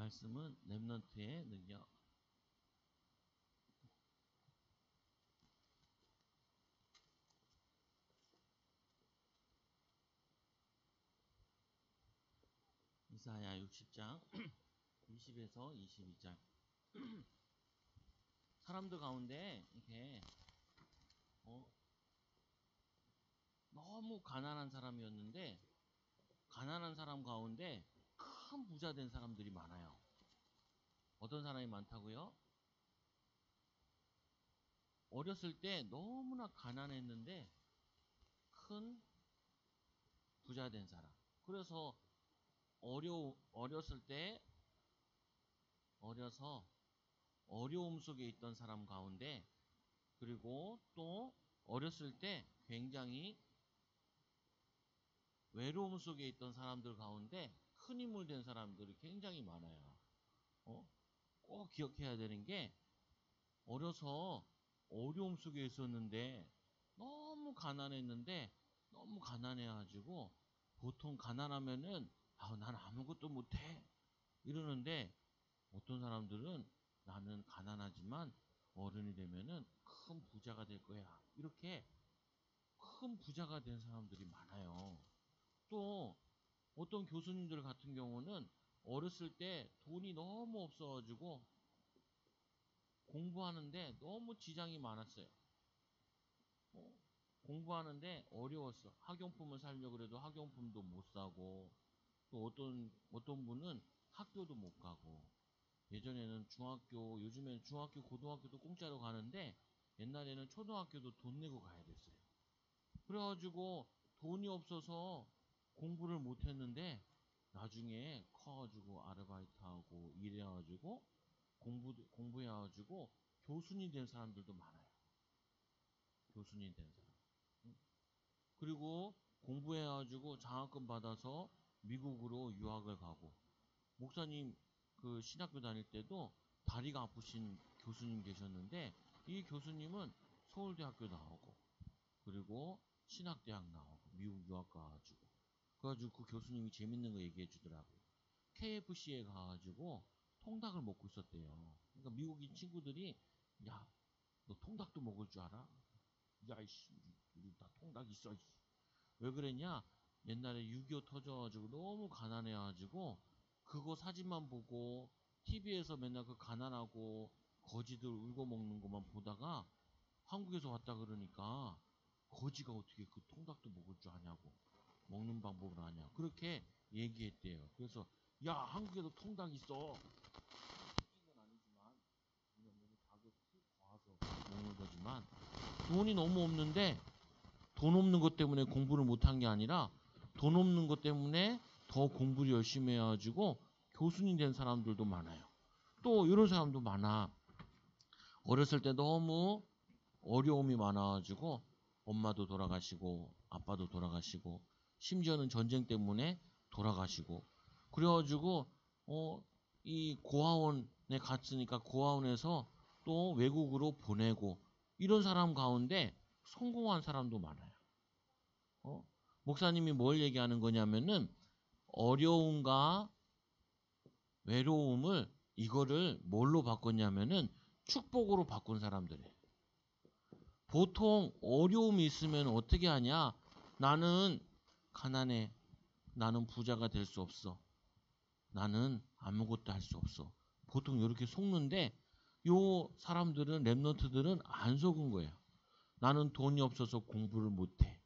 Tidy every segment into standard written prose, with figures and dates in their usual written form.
말씀은 렘넌트의 능력. 이사야 60장 20에서 22장. 사람들 가운데 이렇게 너무 가난한 사람이었는데, 가난한 사람 가운데 큰 부자 된 사람들이 많아요. 어떤 사람이 많다고요? 어렸을 때 너무나 가난했는데 큰 부자 된 사람. 그래서 어렸을 때 어려서 어려움 속에 있던 사람 가운데, 그리고 또 어렸을 때 굉장히 외로움 속에 있던 사람들 가운데 큰 인물 된 사람들이 굉장히 많아요. 꼭 기억해야 되는 게, 어려서 어려움 속에 있었는데 너무 가난했는데, 너무 가난해가지고 보통 가난하면은 난 아무것도 못해 이러는데, 어떤 사람들은 나는 가난하지만 어른이 되면은 큰 부자가 될 거야, 이렇게 큰 부자가 된 사람들이 많아요. 또 어떤 교수님들 같은 경우는 어렸을 때 돈이 너무 없어가지고 공부하는데 너무 지장이 많았어요. 공부하는데 어려웠어. 학용품을 사려고 그래도 학용품도 못 사고, 또 어떤 분은 학교도 못 가고. 예전에는 요즘에는 중학교, 고등학교도 공짜로 가는데 옛날에는 초등학교도 돈 내고 가야 됐어요. 그래가지고 돈이 없어서 공부를 못 했는데, 나중에 커가지고 아르바이트하고 일해가지고 공부해가지고 교수님 된 사람들도 많아요. 교수님 된 사람. 그리고 공부해가지고 장학금 받아서 미국으로 유학을 가고. 목사님 그 신학교 다닐 때도 다리가 아프신 교수님 계셨는데, 이 교수님은 서울대학교 나오고, 그리고 신학대학 나오고 미국 유학 가가지고, 그래가지고 그 교수님이 재밌는 거 얘기해 주더라고요. KFC에 가가지고 통닭을 먹고 있었대요. 그러니까 미국인 친구들이, 야, 너 통닭도 먹을 줄 알아? 야, 이씨, 우리 다 통닭 있어. 이씨. 왜 그랬냐? 옛날에 6.25 터져가지고 너무 가난해가지고 그거 사진만 보고 TV에서 맨날 그 가난하고 거지들 울고 먹는 것만 보다가 한국에서 왔다 그러니까, 거지가 어떻게 그 통닭도 먹을 줄 아냐고, 먹는 방법을 아냐, 그렇게 얘기했대요. 그래서 야, 한국에도 통닭 있어. 생긴 건 아니지만 그냥 너무 가격이 과해서 먹는 거지만, 돈이 너무 없는데, 돈 없는 것 때문에 공부를 못한 게 아니라 돈 없는 것 때문에 더 공부를 열심히 해가지고 교수님 된 사람들도 많아요. 또 이런 사람도 많아. 어렸을 때 너무 어려움이 많아가지고 엄마도 돌아가시고 아빠도 돌아가시고, 심지어는 전쟁 때문에 돌아가시고, 그래가지고 이 고아원에 갔으니까 고아원에서 또 외국으로 보내고, 이런 사람 가운데 성공한 사람도 많아요. 목사님이 뭘 얘기하는 거냐면은, 어려움과 외로움을, 이거를 뭘로 바꿨냐면은 축복으로 바꾼 사람들이에요. 보통 어려움이 있으면 어떻게 하냐? 나는 가난해. 나는 부자가 될 수 없어. 나는 아무것도 할 수 없어. 보통 이렇게 속는데, 요 사람들은, 랩런트들은 안 속은 거예요. 나는 돈이 없어서 공부를 못해.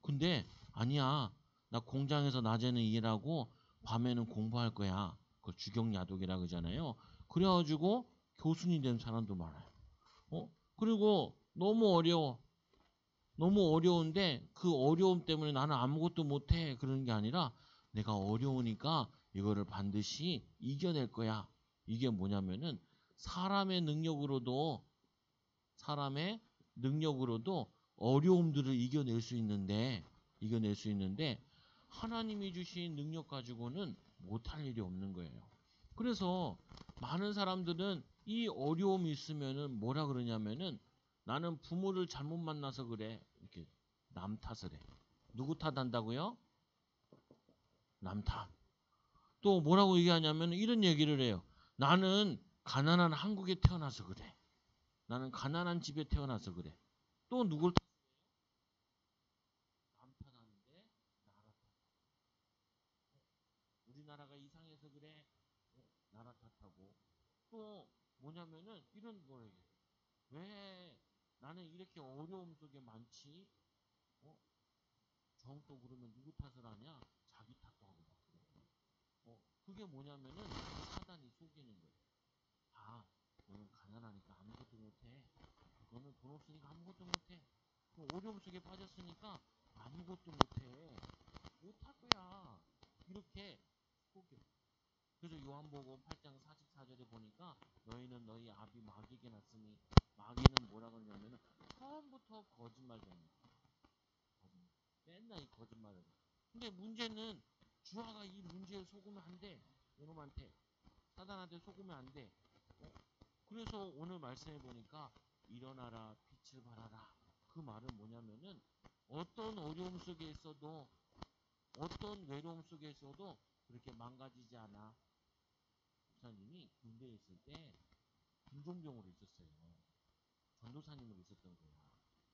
근데 아니야. 나 공장에서 낮에는 일하고 밤에는 공부할 거야. 그걸 주경야독이라 그러잖아요. 그래가지고 교수님 된 사람도 많아요. 그리고 너무 어려워. 너무 어려운데 그 어려움 때문에 나는 아무것도 못해, 그러는 게 아니라, 내가 어려우니까 이거를 반드시 이겨낼 거야. 이게 뭐냐면은, 사람의 능력으로도 어려움들을 이겨낼 수 있는데 하나님이 주신 능력 가지고는 못할 일이 없는 거예요. 그래서 많은 사람들은 이 어려움이 있으면은 뭐라 그러냐면은, 나는 부모를 잘못 만나서 그래, 이렇게 남 탓을 해. 누구 탓한다고요? 남 탓. 또 뭐라고 얘기하냐면 이런 얘기를 해요. 나는 가난한 한국에 태어나서 그래. 나는 가난한 집에 태어나서 그래. 또 누굴 남 탓하는데 나라 탓. 우리나라가 이상해서 그래. 나라 탓하고. 또 뭐냐면은 이런 거예요. 왜 나는 이렇게 어려움 속에 많지? 정 또 그러면 누구 탓을 하냐? 자기 탓도 하고 막 그래. 그게 뭐냐면은 사단이 속이는 거예요. 아, 너는 가난하니까 아무것도 못해. 너는 돈 없으니까 아무것도 못해. 어려움 속에 빠졌으니까 아무것도 못해. 못할 거야. 이렇게 속여. 그래서 요한복음 8장 44절에 보니까 너희는 너희 아비 마귀에게 났으니 마귀는 뭐라 그러냐면은 처음부터 거짓말쟁이. 맨날 이 거짓말을 해. 근데 문제는 주아가 이 문제에 속으면 안 돼. 이놈한테. 사단한테 속으면 안 돼. 그래서 오늘 말씀해 보니까 일어나라 빛을 발하라. 그 말은 뭐냐면은 어떤 어려움 속에 있어도 어떤 외로움 속에 있어도 그렇게 망가지지 않아. 목사님이 군대에 있을 때 군종병으로 있었어요. 전도사님으로 있었던 거야.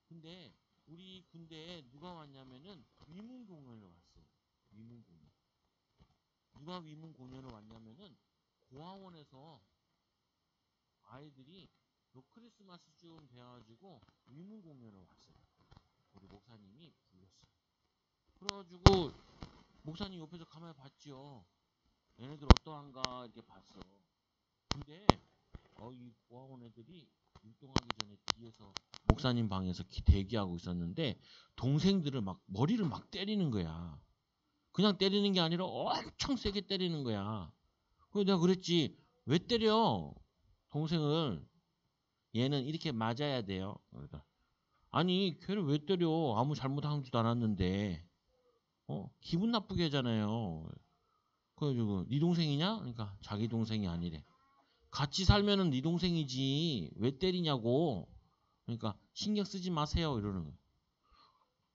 근데 우리 군대에 누가 왔냐면은 위문공연을 왔어요. 위문공연. 누가 위문공연을 왔냐면은 고아원에서 아이들이 크리스마스쯤 돼가지고 위문공연을 왔어요. 우리 목사님이 불렀어요. 그래가지고 목사님 옆에서 가만히 봤죠. 얘네들 어떠한가 이렇게 봤어. 근데 이 고아원 애들이 율동하기 전에 뒤에서 목사님 방에서 대기하고 있었는데 동생들을 막 머리를 막 때리는 거야. 그냥 때리는 게 아니라 엄청 세게 때리는 거야. 그래서 내가 그랬지. 왜 때려? 동생을. 얘는 이렇게 맞아야 돼요. 그러니까 아니 걔를 왜 때려? 아무 잘못한 줄도 않았는데. 기분 나쁘게 하잖아요. 그래가지고 네 동생이냐? 그러니까 자기 동생이 아니래. 같이 살면은 네 동생이지 왜 때리냐고. 그러니까 신경 쓰지 마세요 이러는 거예요.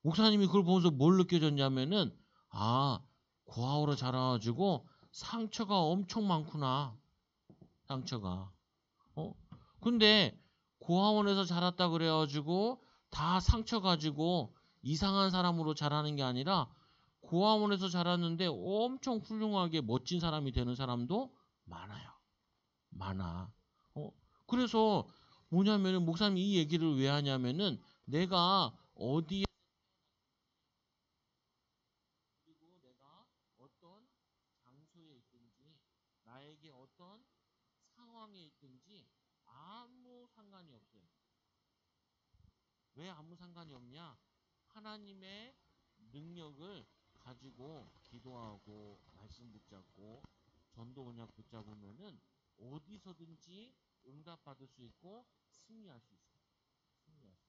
목사님이 그걸 보면서 뭘 느껴졌냐면은 고아우로 자라가지고 상처가 엄청 많구나. 상처가. 근데 고아원에서 자랐다 그래가지고 다 상처 가지고 이상한 사람으로 자라는 게 아니라 고아원에서 자랐는데 엄청 훌륭하게 멋진 사람이 되는 사람도 많아요. 많아. 그래서 뭐냐면은 목사님이 이 얘기를 왜 하냐면은 내가 어디에 그리고 내가 어떤 장소에 있든지 나에게 어떤 상황에 있든지 아무 상관이 없어요. 왜 아무 상관이 없냐? 하나님의 능력을 가지고 기도하고 말씀 붙잡고 전도 언약 붙잡으면은 어디서든지 응답받을 수 있고 승리할 수 있어요. 승리할 수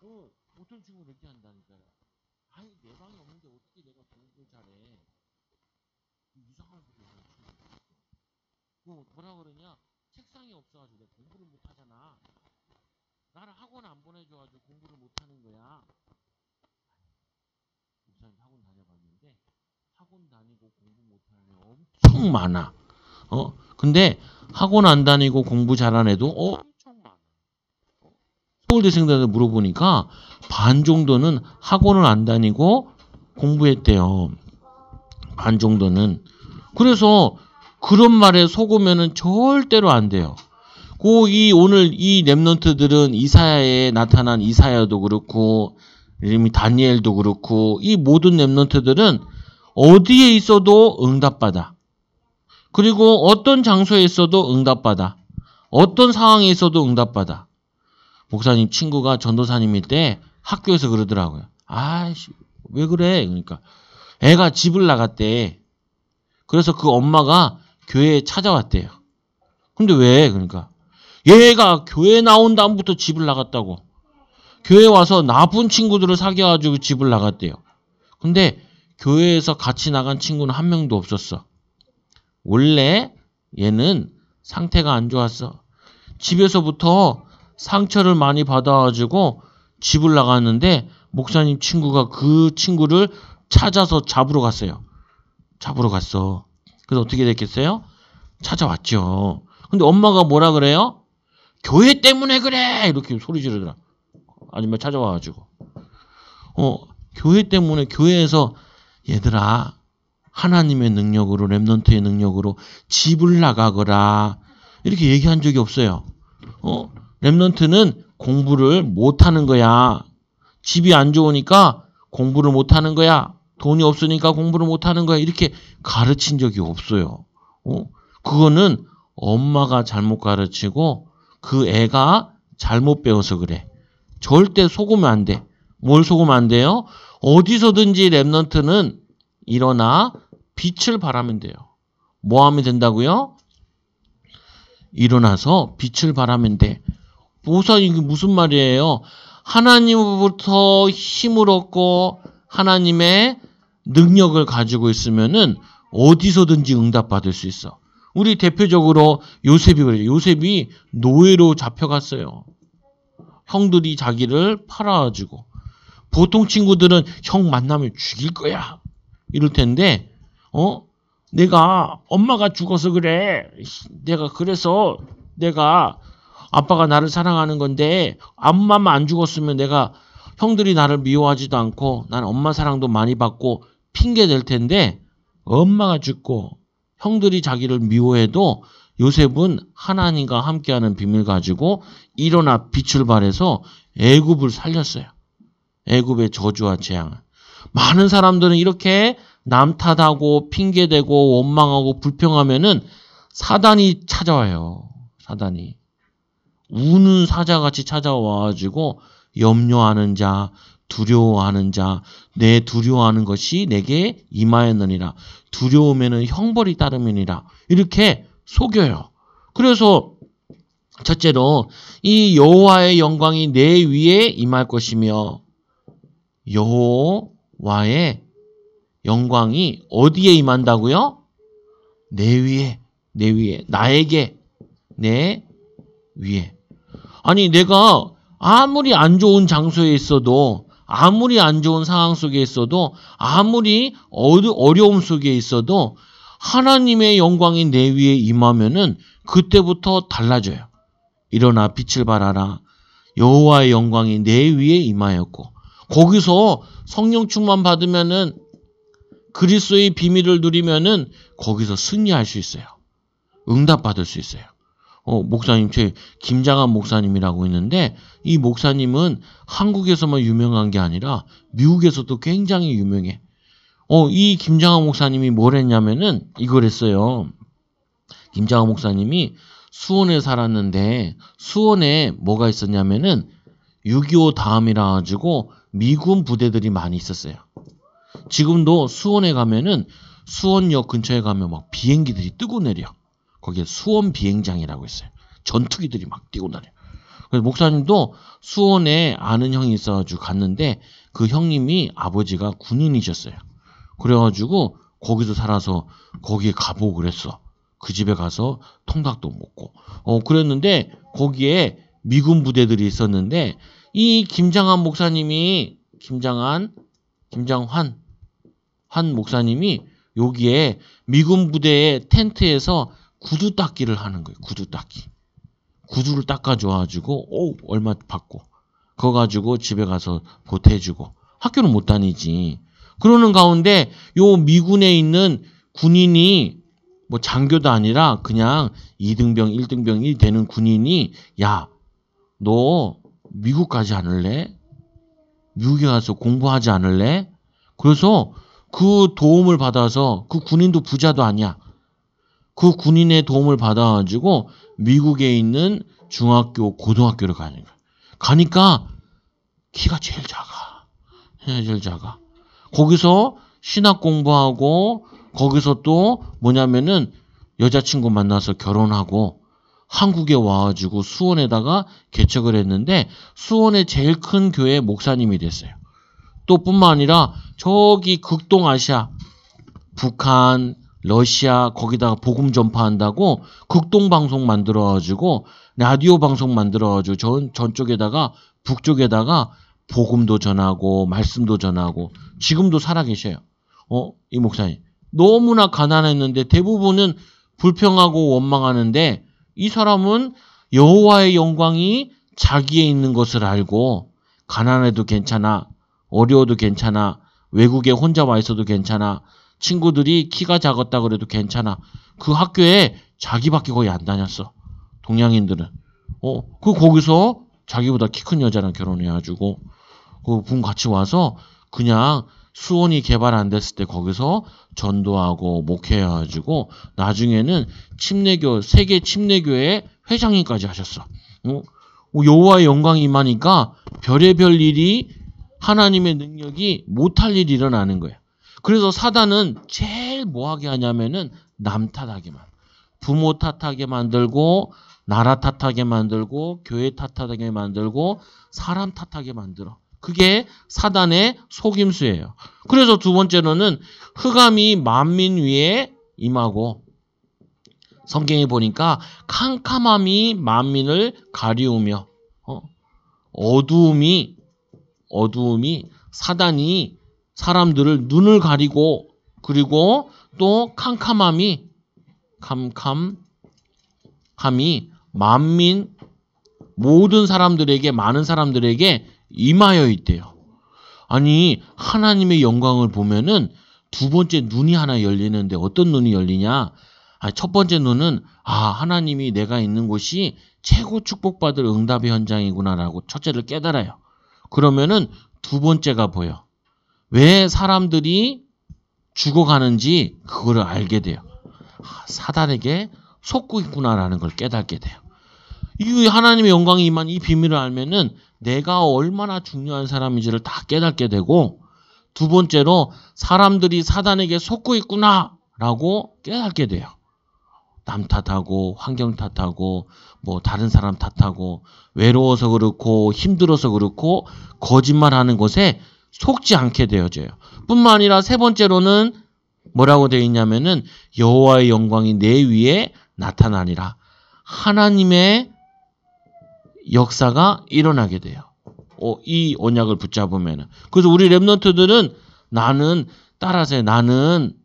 있어요. 어떤 친구는 이렇게 한다니까요. 아니 내 방이 없는데 어떻게 내가 공부를 잘해? 이상한 소리 하는 친구가 있어. 뭐라 그러냐? 책상이 없어가지고 내가 공부를 못 하잖아. 나를 학원 안 보내줘가지고 공부를 못 하는 거야. 목사님 학원 다녀봤는데 학원 다니고 공부 못하는 애 엄청 많아. 근데 학원 안 다니고 공부 잘하는 애도 엄청 많아. 서울대생들한테 물어보니까 반 정도는 학원을 안 다니고 공부했대요. 반 정도는. 그래서 그런 말에 속으면은 절대로 안 돼요. 오늘 이 렘넌트들은 이사야에 나타난 이사야도 그렇고 다니엘도 그렇고 이 모든 렘넌트들은 어디에 있어도 응답받아. 그리고 어떤 장소에 있어도 응답받아. 어떤 상황에 있어도 응답받아. 목사님 친구가 전도사님일 때 학교에서 그러더라고요. 아이씨 왜 그래? 그러니까 애가 집을 나갔대. 그래서 그 엄마가 교회에 찾아왔대요. 근데 왜? 그러니까 얘가 교회 나온 다음부터 집을 나갔다고. 교회 와서 나쁜 친구들을 사귀어가지고 집을 나갔대요. 근데 교회에서 같이 나간 친구는 한 명도 없었어. 원래 얘는 상태가 안 좋았어. 집에서부터 상처를 많이 받아가지고 집을 나갔는데 목사님 친구가 그 친구를 찾아서 잡으러 갔어요. 잡으러 갔어. 그래서 어떻게 됐겠어요? 찾아왔죠. 근데 엄마가 뭐라 그래요? 교회 때문에 그래! 이렇게 소리 지르더라. 아줌마 찾아와가지고. 교회 때문에 교회에서 얘들아 하나님의 능력으로 렘넌트의 능력으로 집을 나가거라. 이렇게 얘기한 적이 없어요. 렘넌트는 공부를 못하는 거야. 집이 안 좋으니까 공부를 못하는 거야. 돈이 없으니까 공부를 못하는 거야. 이렇게 가르친 적이 없어요. 그거는 엄마가 잘못 가르치고 그 애가 잘못 배워서 그래. 절대 속으면 안 돼. 뭘 속으면 안 돼요? 어디서든지 렘넌트는 일어나 빛을 발하면 돼요. 뭐 하면 된다고요? 일어나서 빛을 발하면 돼. 보사 이게 무슨 말이에요? 하나님으로부터 힘을 얻고 하나님의 능력을 가지고 있으면은 어디서든지 응답받을 수 있어. 우리 대표적으로 요셉이 그래요. 요셉이 노예로 잡혀갔어요. 형들이 자기를 팔아가지고. 보통 친구들은 형 만나면 죽일 거야. 이럴 텐데, 내가 엄마가 죽어서 그래. 그래서 내가 아빠가 나를 사랑하는 건데 엄마만 안 죽었으면 내가 형들이 나를 미워하지도 않고 난 엄마 사랑도 많이 받고 핑계 댈 텐데 엄마가 죽고 형들이 자기를 미워해도 요셉은 하나님과 함께하는 비밀 가지고 일어나 빛을 발해서 애굽을 살렸어요. 애굽의 저주와 재앙을. 많은 사람들은 이렇게 남 탓하고 핑계대고 원망하고 불평하면은 사단이 찾아와요. 사단이. 우는 사자같이 찾아와가지고 염려하는 자, 두려워하는 자, 내 두려워하는 것이 내게 임하였느니라. 두려우면은 형벌이 따르느니라. 이렇게 속여요. 그래서 첫째로 이 여호와의 영광이 내 위에 임할 것이며 여호와의 영광이 어디에 임한다고요? 내 위에, 나에게, 내 위에. 아니 내가 아무리 안 좋은 장소에 있어도 아무리 안 좋은 상황 속에 있어도 아무리 어려움 속에 있어도 하나님의 영광이 내 위에 임하면은 그때부터 달라져요. 일어나 빛을 발하라. 여호와의 영광이 내 위에 임하였고 거기서 성령 충만 받으면은 그리스도의 비밀을 누리면은 거기서 승리할 수 있어요. 응답 받을 수 있어요. 목사님, 제 김장한 목사님이라고 있는데 이 목사님은 한국에서만 유명한 게 아니라 미국에서도 굉장히 유명해. 이 김장한 목사님이 뭘 했냐면은 이걸 했어요. 김장한 목사님이 수원에 살았는데 수원에 뭐가 있었냐면은 6.25 다음이라 가지고 미군 부대들이 많이 있었어요. 지금도 수원에 가면은 수원역 근처에 가면 막 비행기들이 뜨고 내려. 거기에 수원 비행장이라고 있어요. 전투기들이 막 뛰고 다녀요. 그래서 목사님도 수원에 아는 형이 있어가지고 갔는데 그 형님이 아버지가 군인이셨어요. 그래가지고 거기서 살아서 거기에 가보고 그랬어. 그 집에 가서 통닭도 먹고. 그랬는데 거기에 미군 부대들이 있었는데 이 김장한 목사님이 김장환 목사님이 여기에 미군 부대의 텐트에서 구두 닦기를 하는 거예요. 구두 닦기. 구두를 닦아줘가지고 얼마 받고 그거 가지고 집에 가서 보태주고 학교는 못 다니지. 그러는 가운데 요 미군에 있는 군인이 뭐 장교도 아니라 그냥 2등병, 1등병이 되는 군인이 야, 너 미국 가지 않을래? 미국에 가서 공부하지 않을래? 그래서 그 도움을 받아서 그 군인도 부자도 아니야. 그 군인의 도움을 받아가지고 미국에 있는 중학교, 고등학교를 가는 거야. 가니까 키가 제일 작아. 제일 작아. 거기서 신학 공부하고 거기서 또 뭐냐면은 여자친구 만나서 결혼하고 한국에 와가지고 수원에다가 개척을 했는데 수원의 제일 큰 교회 목사님이 됐어요. 또 뿐만 아니라 저기 극동아시아, 북한, 러시아 거기다가 복음 전파한다고 극동방송 만들어가지고 라디오 방송 만들어가지고 전쪽에다가 북쪽에다가 복음도 전하고 말씀도 전하고 지금도 살아계셔요. 이 목사님 너무나 가난했는데 대부분은 불평하고 원망하는데 이 사람은 여호와의 영광이 자기에 있는 것을 알고 가난해도 괜찮아, 어려워도 괜찮아, 외국에 혼자 와 있어도 괜찮아, 친구들이 키가 작았다 그래도 괜찮아. 그 학교에 자기밖에 거의 안 다녔어. 동양인들은. 거기서 자기보다 키 큰 여자랑 결혼해가지고 군 같이 와서 그냥 수원이 개발 안 됐을 때 거기서 전도하고 목회해가지고 나중에는 침례교, 세계 침례교회 회장님까지 하셨어. 여호와의 영광이 임하니까 별의별 일이 하나님의 능력이 못할 일이 일어나는 거야. 그래서 사단은 제일 뭐하게 하냐면은 남 탓하게만, 부모 탓하게 만들고, 나라 탓하게 만들고, 교회 탓하게 만들고, 사람 탓하게 만들어. 그게 사단의 속임수예요. 그래서 두 번째로는 흑암이 만민 위에 임하고, 성경에 보니까 캄캄함이 만민을 가리우며, 어두움이 사단이 사람들을 눈을 가리고, 그리고 또 캄캄함이 만민 모든 사람들에게, 많은 사람들에게 임하여 있대요. 아니, 하나님의 영광을 보면은 두 번째 눈이 하나 열리는데 어떤 눈이 열리냐? 첫 번째 눈은 하나님이 내가 있는 곳이 최고 축복받을 응답의 현장이구나라고 첫째를 깨달아요. 그러면은 두 번째가 보여. 왜 사람들이 죽어가는지 그거를 알게 돼요. 사단에게 속고 있구나라는 걸 깨닫게 돼요. 이 하나님의 영광이 임한 이 비밀을 알면은 내가 얼마나 중요한 사람인지를 다 깨닫게 되고, 두 번째로 사람들이 사단에게 속고 있구나라고 깨닫게 돼요. 남 탓하고 환경 탓하고 뭐 다른 사람 탓하고 외로워서 그렇고 힘들어서 그렇고 거짓말하는 것에 속지 않게 되어져요. 뿐만 아니라 세 번째로는 뭐라고 되어 있냐면은 여호와의 영광이 내 위에 나타나니라. 하나님의 역사가 일어나게 돼요. 이 언약을 붙잡으면은. 그래서 우리 렘넌트들은 따라서 나는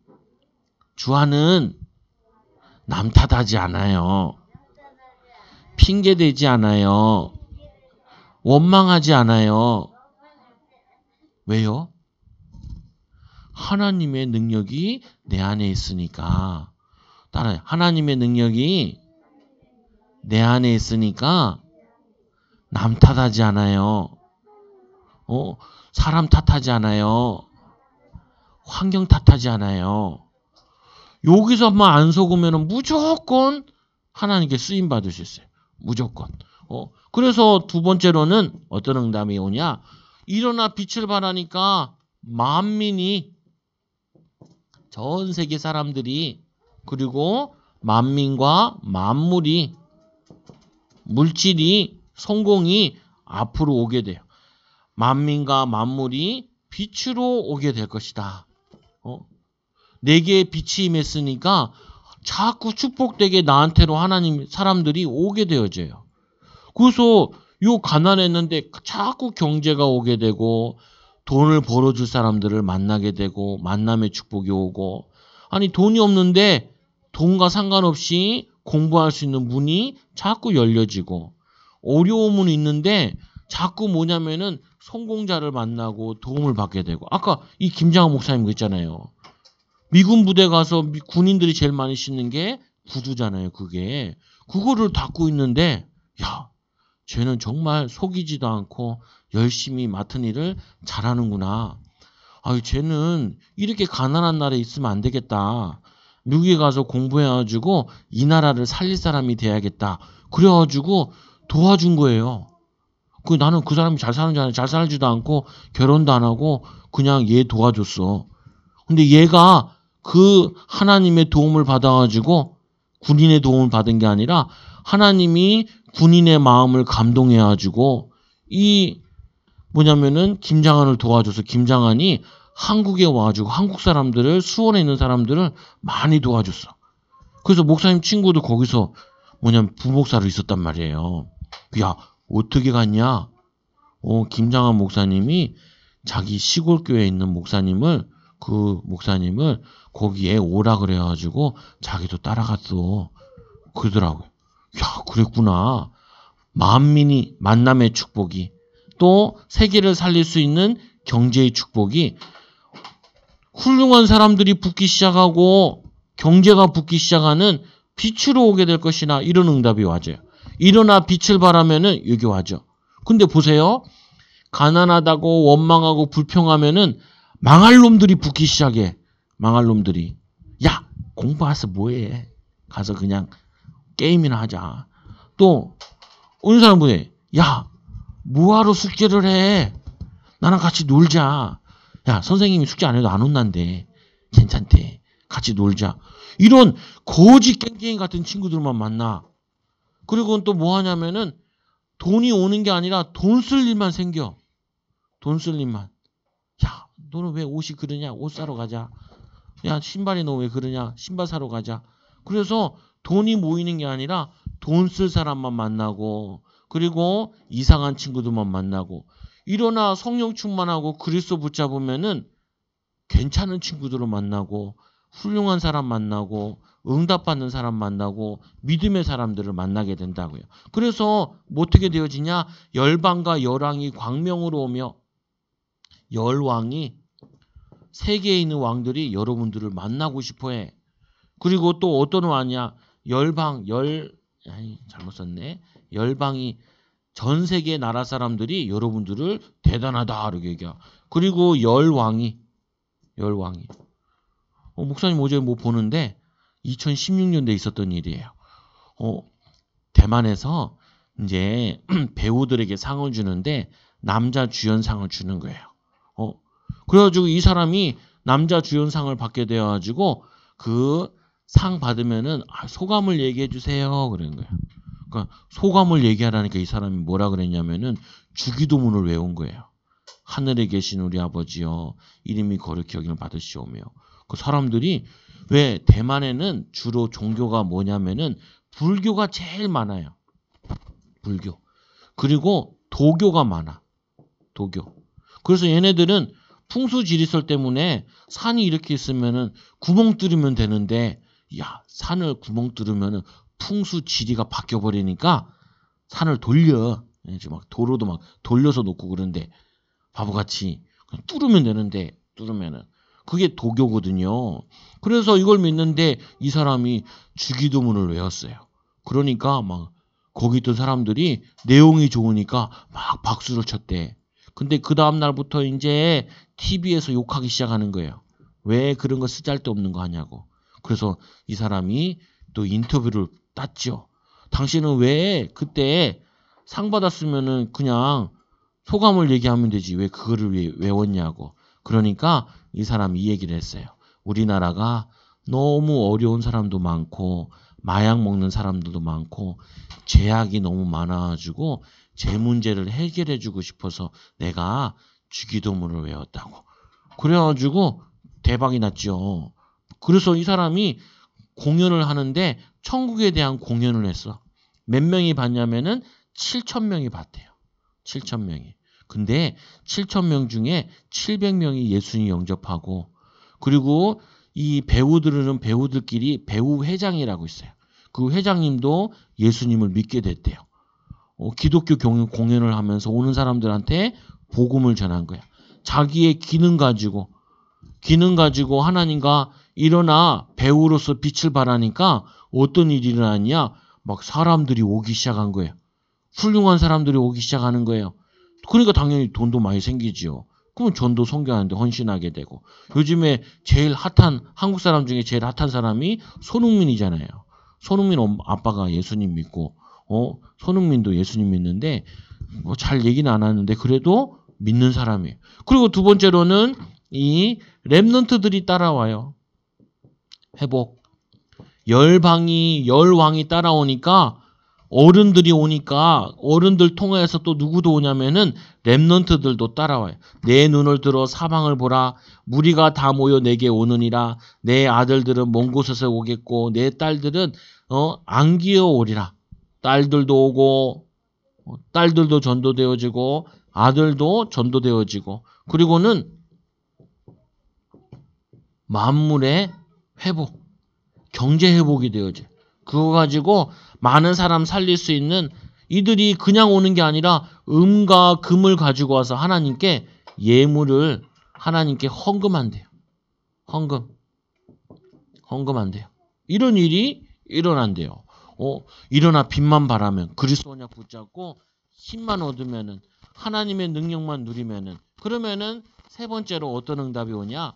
주하는 남 탓하지 않아요. 핑계대지 않아요. 원망하지 않아요. 왜요? 하나님의 능력이 내 안에 있으니까. 따라요. 하나님의 능력이 내 안에 있으니까 남 탓하지 않아요. 사람 탓하지 않아요. 환경 탓하지 않아요. 여기서만 안 속으면 무조건 하나님께 쓰임 받을 수 있어요. 무조건. 그래서 두 번째로는 어떤 응답이 오냐? 일어나 빛을 발하니까 만민이, 전 세계 사람들이, 그리고 만민과 만물이, 물질이, 성공이 앞으로 오게 돼요. 만민과 만물이 빛으로 오게 될 것이다. 내게 빛이 임했으니까 자꾸 축복되게 나한테로 하나님 사람들이 오게 되어져요. 그래서 가난했는데 자꾸 경제가 오게 되고 돈을 벌어줄 사람들을 만나게 되고 만남의 축복이 오고, 아니 돈이 없는데 돈과 상관없이 공부할 수 있는 문이 자꾸 열려지고, 어려움은 있는데 자꾸 뭐냐면은 성공자를 만나고 도움을 받게 되고, 아까 이 김장한 목사님 그 있잖아요. 미군 부대 가서 군인들이 제일 많이 신는 게 구두잖아요. 그거를 닦고 있는데, 쟤는 정말 속이지도 않고 열심히 맡은 일을 잘하는구나. 쟤는 이렇게 가난한 나라에 있으면 안 되겠다. 미국에 가서 공부해가지고 이 나라를 살릴 사람이 돼야겠다. 그래가지고 도와준 거예요. 나는 그 사람이 잘 사는 줄 알았는데 잘 살지도 않고 결혼도 안 하고 그냥 얘 도와줬어. 근데 얘가 그 하나님의 도움을 받아가지고 군인의 도움을 받은 게 아니라 하나님이 군인의 마음을 감동해가지고 김장한을 도와줘서 김장한이 한국에 와가지고 한국 사람들을, 수원에 있는 사람들을 많이 도와줬어. 그래서 목사님 친구도 거기서 부목사로 있었단 말이에요. 어떻게 갔냐? 김장한 목사님이 자기 시골 교회에 있는 목사님을 그 목사님을 거기에 오라 그래가지고 자기도 따라갔어. 그러더라고요. 야, 그랬구나. 만민이 만남의 축복이 또 세계를 살릴 수 있는 경제의 축복이 훌륭한 사람들이 붙기 시작하고 경제가 붙기 시작하는 빛으로 오게 될 것이나 이런 응답이 와줘요. 일어나 빛을 발하면은 여기 와죠. 근데 보세요. 가난하다고 원망하고 불평하면은 망할 놈들이 붙기 시작해. 망할 놈들이. 야, 공부해서 뭐해? 가서 그냥 게임이나 하자. 또 어느 사람 뭐해? 야, 뭐하러 숙제를 해? 나랑 같이 놀자. 야, 선생님이 숙제 안 해도 안 혼난대. 괜찮대. 같이 놀자. 이런 거지 깽깽이 같은 친구들만 만나. 그리고 또 뭐 하냐면은 돈이 오는 게 아니라 돈 쓸 일만 생겨. 돈 쓸 일만. 야, 너는 왜 옷이 그러냐? 옷 사러 가자. 야, 신발이 너 왜 그러냐? 신발 사러 가자. 그래서 돈이 모이는 게 아니라 돈 쓸 사람만 만나고 그리고 이상한 친구들만 만나고 일어나 성령 충만하고 그리스도 붙잡으면은 괜찮은 친구들을 만나고 훌륭한 사람 만나고 응답받는 사람 만나고 믿음의 사람들을 만나게 된다고요. 그래서 어떻게 되어지냐? 열방과 열왕이 광명으로 오며 열왕이 세계에 있는 왕들이 여러분들을 만나고 싶어해. 그리고 또 어떤 왕이냐? 잘못 썼네. 열방이 전 세계 나라 사람들이 여러분들을 대단하다 이렇게 얘기야. 그리고 열왕이 목사님 어제 뭐 보는데 2016년도에 있었던 일이에요. 대만에서 이제 배우들에게 상을 주는데 남자 주연상을 주는 거예요. 그래가지고 이 사람이 남자 주연상을 받게 되어가지고 그 상 받으면은 소감을 얘기해 주세요 그런 거예요. 그러니까 소감을 얘기하라니까 이 사람이 뭐라 그랬냐면은 주기도문을 외운 거예요. 하늘에 계신 우리 아버지여 이름이 거룩히 여김을 받으시오며. 그 사람들이 왜 대만에는 주로 종교가 뭐냐면은 불교가 제일 많아요. 불교. 그리고 도교가 많아. 도교. 그래서 얘네들은 풍수지리설 때문에 산이 이렇게 있으면은 구멍 뚫으면 되는데 야, 산을 구멍 뚫으면은 풍수지리가 바뀌어 버리니까 산을 돌려. 막 도로도 막 돌려서 놓고 그런데 바보같이 그냥 뚫으면 되는데 뚫으면은 그게 도교거든요. 그래서 이걸 믿는데 이 사람이 주기도문을 외웠어요. 그러니까 막 거기 있던 사람들이 내용이 좋으니까 막 박수를 쳤대. 근데 그 다음 날부터 이제 TV에서 욕하기 시작하는 거예요. 왜 그런 거 쓰잘데없는 거 하냐고. 그래서 이 사람이 또 인터뷰를 땄죠. 당신은 왜 그때 상 받았으면은 그냥 소감을 얘기하면 되지. 왜 그거를 외웠냐고. 그러니까 이 사람이 이 얘기를 했어요. 우리나라가 너무 어려운 사람도 많고 마약 먹는 사람들도 많고 죄악이 너무 많아가지고 제 문제를 해결해주고 싶어서 내가 주기도문을 외웠다고. 그래가지고 대박이 났죠. 그래서 이 사람이 공연을 하는데 천국에 대한 공연을 했어. 몇 명이 봤냐면은 7,000명이 봤대요. 7,000명이. 근데 7,000명 중에 700명이 예수님 영접하고 그리고 이 배우들끼리 배우 회장이라고 있어요. 그 회장님도 예수님을 믿게 됐대요. 기독교 공연을 하면서 오는 사람들한테 복음을 전한 거야. 자기의 기능 가지고 하나님과 일어나 배우로서 빛을 발하니까 어떤 일이 일어났냐? 막 사람들이 오기 시작한 거예요. 훌륭한 사람들이 오기 시작하는 거예요. 그러니까 당연히 돈도 많이 생기지요. 그러면 전도 선교하는데 헌신하게 되고. 요즘에 제일 핫한 한국 사람 중에 제일 핫한 사람이 손흥민이잖아요. 손흥민 아빠가 예수님 믿고 손흥민도 예수님 믿는데 뭐 잘 얘기는 안 하는데 그래도 믿는 사람이에요. 그리고 두 번째로는 이 렘넌트들이 따라와요. 회복. 열왕이 따라오니까 어른들이 오니까 어른들 통해서 또 누구도 오냐면은 렘넌트들도 따라와요. 내 눈을 들어 사방을 보라. 무리가 다 모여 내게 오느니라. 내 아들들은 먼 곳에서 오겠고 내 딸들은 안 기어오리라. 딸들도 오고 딸들도 전도되어지고 아들도 전도되어지고 그리고는 만물의 회복, 경제 회복이 되어져. 그거 가지고 많은 사람 살릴 수 있는, 이들이 그냥 오는 게 아니라 음과 금을 가지고 와서 하나님께 예물을 하나님께 헌금한대요. 헌금한대요. 이런 일이 일어난대요. 일어나 빚만 바라면, 그리스도 언약 붙잡고 힘만 얻으면은, 하나님의 능력만 누리면은, 그러면은 세 번째로 어떤 응답이 오냐?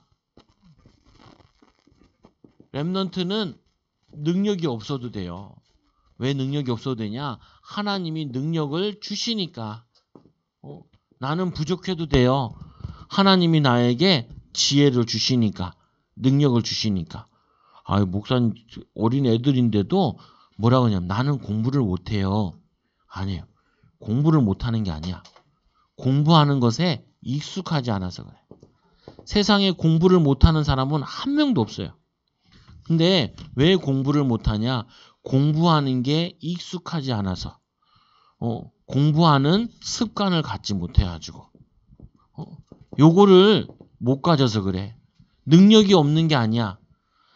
렘넌트는 능력이 없어도 돼요. 왜 능력이 없어도 되냐? 하나님이 능력을 주시니까. 나는 부족해도 돼요. 하나님이 나에게 지혜를 주시니까, 능력을 주시니까. 아유, 목사님 어린 애들인데도 뭐라 그러냐면 나는 공부를 못해요. 아니에요. 공부를 못하는 게 아니야. 공부하는 것에 익숙하지 않아서 그래. 세상에 공부를 못하는 사람은 한 명도 없어요. 근데 왜 공부를 못하냐? 공부하는 게 익숙하지 않아서. 공부하는 습관을 갖지 못해가지고. 요거를 못 가져서 그래. 능력이 없는 게 아니야.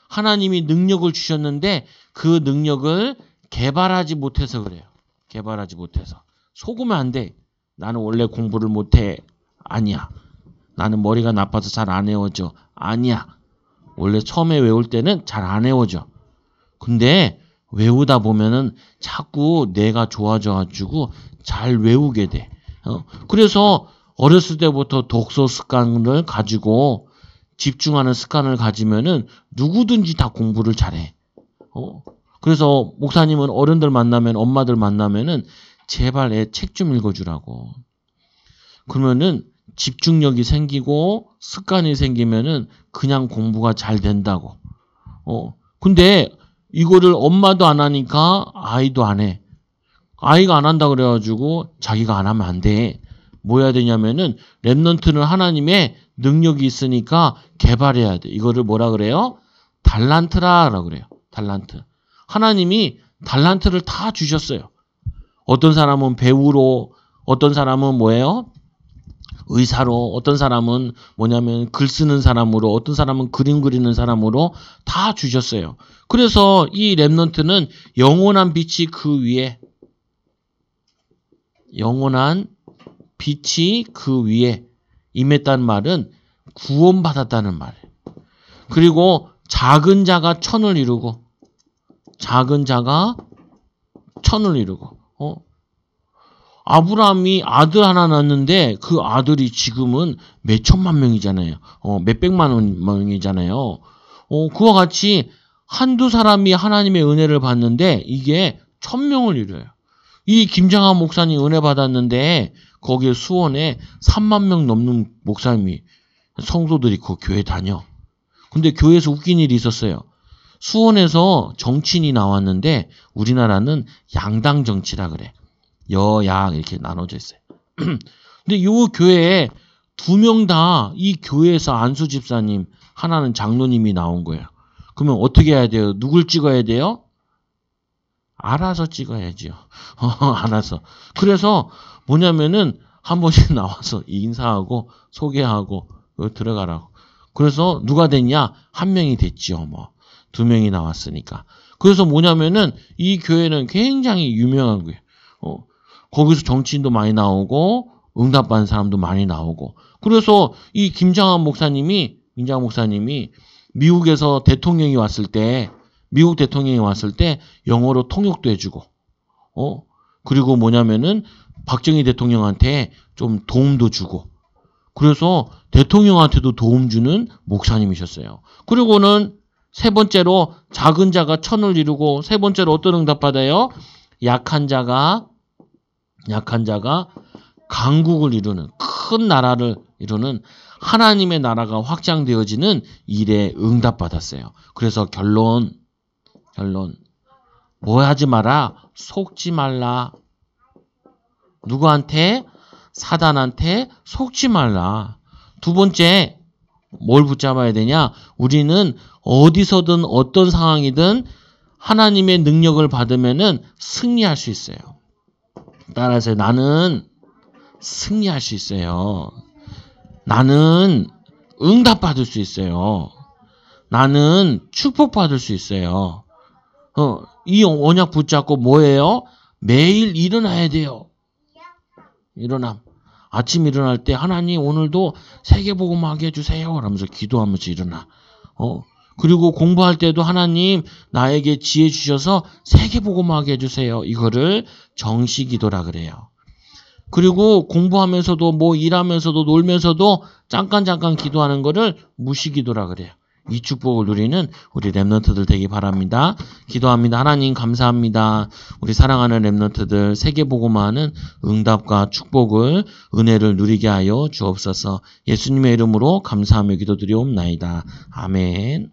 하나님이 능력을 주셨는데 그 능력을 개발하지 못해서 그래요. 개발하지 못해서. 속으면 안 돼. 나는 원래 공부를 못해. 아니야. 나는 머리가 나빠서 잘 안 외워져. 아니야. 원래 처음에 외울 때는 잘 안 외워져. 근데 외우다 보면은 자꾸 뇌가 좋아져가지고 잘 외우게 돼. 그래서 어렸을 때부터 독서 습관을 가지고 집중하는 습관을 가지면은 누구든지 다 공부를 잘해. 그래서 목사님은 어른들 만나면, 엄마들 만나면은 제발 애 책 좀 읽어주라고. 그러면은 집중력이 생기고 습관이 생기면은 그냥 공부가 잘 된다고. 근데 이거를 엄마도 안 하니까 아이도 안 해. 아이가 안 한다 그래가지고 자기가 안 하면 안 돼. 뭐 해야 되냐면은 렘넌트는 하나님의 능력이 있으니까 개발해야 돼. 이거를 뭐라 그래요? 달란트라라고 그래요. 달란트. 하나님이 달란트를 다 주셨어요. 어떤 사람은 배우로, 어떤 사람은 뭐예요? 의사로, 어떤 사람은 뭐냐면 글 쓰는 사람으로, 어떤 사람은 그림 그리는 사람으로 다 주셨어요. 그래서 이 렘넌트는 영원한 빛이 그 위에, 영원한 빛이 그 위에 임했다는 말은 구원받았다는 말이에요. 그리고 작은 자가 천을 이루고, 작은 자가 천을 이루고, 아브라함이 아들 하나 낳았는데 그 아들이 지금은 몇 천만 명이잖아요. 몇 백만 명이잖아요. 그와 같이 한두 사람이 하나님의 은혜를 받는데 이게 1000명을 이뤄요. 이 김장한 목사님 은혜 받았는데 거기에 수원에 3만 명 넘는 목사님이, 성도들이 그 교회 다녀. 근데 교회에서 웃긴 일이 있었어요. 수원에서 정치인이 나왔는데 우리나라는 양당 정치라 그래. 여양 이렇게 나눠져 있어요. 근데 이 교회에 2명 다 이 교회에서 안수 집사님, 하나는 장로님이 나온 거예요. 그러면 어떻게 해야 돼요? 누굴 찍어야 돼요? 알아서 찍어야지요. 알아서. 그래서 뭐냐면은 한 번씩 나와서 인사하고 소개하고 들어가라고. 그래서 누가 됐냐? 1명이 됐지요. 2명이 나왔으니까. 그래서 뭐냐면은 이 교회는 굉장히 유명한 거예요. 거기서 정치인도 많이 나오고 응답받는 사람도 많이 나오고. 그래서 이 김장한 목사님이 미국에서 대통령이 왔을 때, 미국 대통령이 왔을 때 영어로 통역도 해주고, 그리고 뭐냐면은 박정희 대통령한테 좀 도움도 주고, 그래서 대통령한테도 도움 주는 목사님이셨어요. 그리고는 세 번째로 작은 자가 천을 이루고, 세 번째로 어떤 응답 받아요? 약한 자가 강국을 이루는, 큰 나라를 이루는 하나님의 나라가 확장되어지는 일에 응답받았어요. 그래서 결론 뭐 하지 마라? 속지 말라. 누구한테? 사단한테 속지 말라. 두 번째, 뭘 붙잡아야 되냐? 우리는 어디서든 어떤 상황이든 하나님의 능력을 받으면은 승리할 수 있어요. 따라서 나는 승리할 수 있어요. 나는 응답받을 수 있어요. 나는 축복받을 수 있어요. 이 언약 붙잡고 뭐예요? 매일 일어나야 돼요. 아침 일어날 때 하나님 오늘도 세계복음하게 해주세요. 라면서 기도하면서 일어나. 그리고 공부할 때도 하나님 나에게 지혜 주셔서 세계복음하게 해주세요. 이거를 정시기도라 그래요. 그리고 공부하면서도 뭐 일하면서도 놀면서도 잠깐 기도하는 거를 무시기도라 그래요. 이 축복을 누리는 우리 렘넌트들 되기 바랍니다. 기도합니다. 하나님 감사합니다. 우리 사랑하는 렘넌트들 세계복음화하는 응답과 축복을 은혜를 누리게 하여 주옵소서. 예수님의 이름으로 감사하며 기도드리옵나이다. 아멘.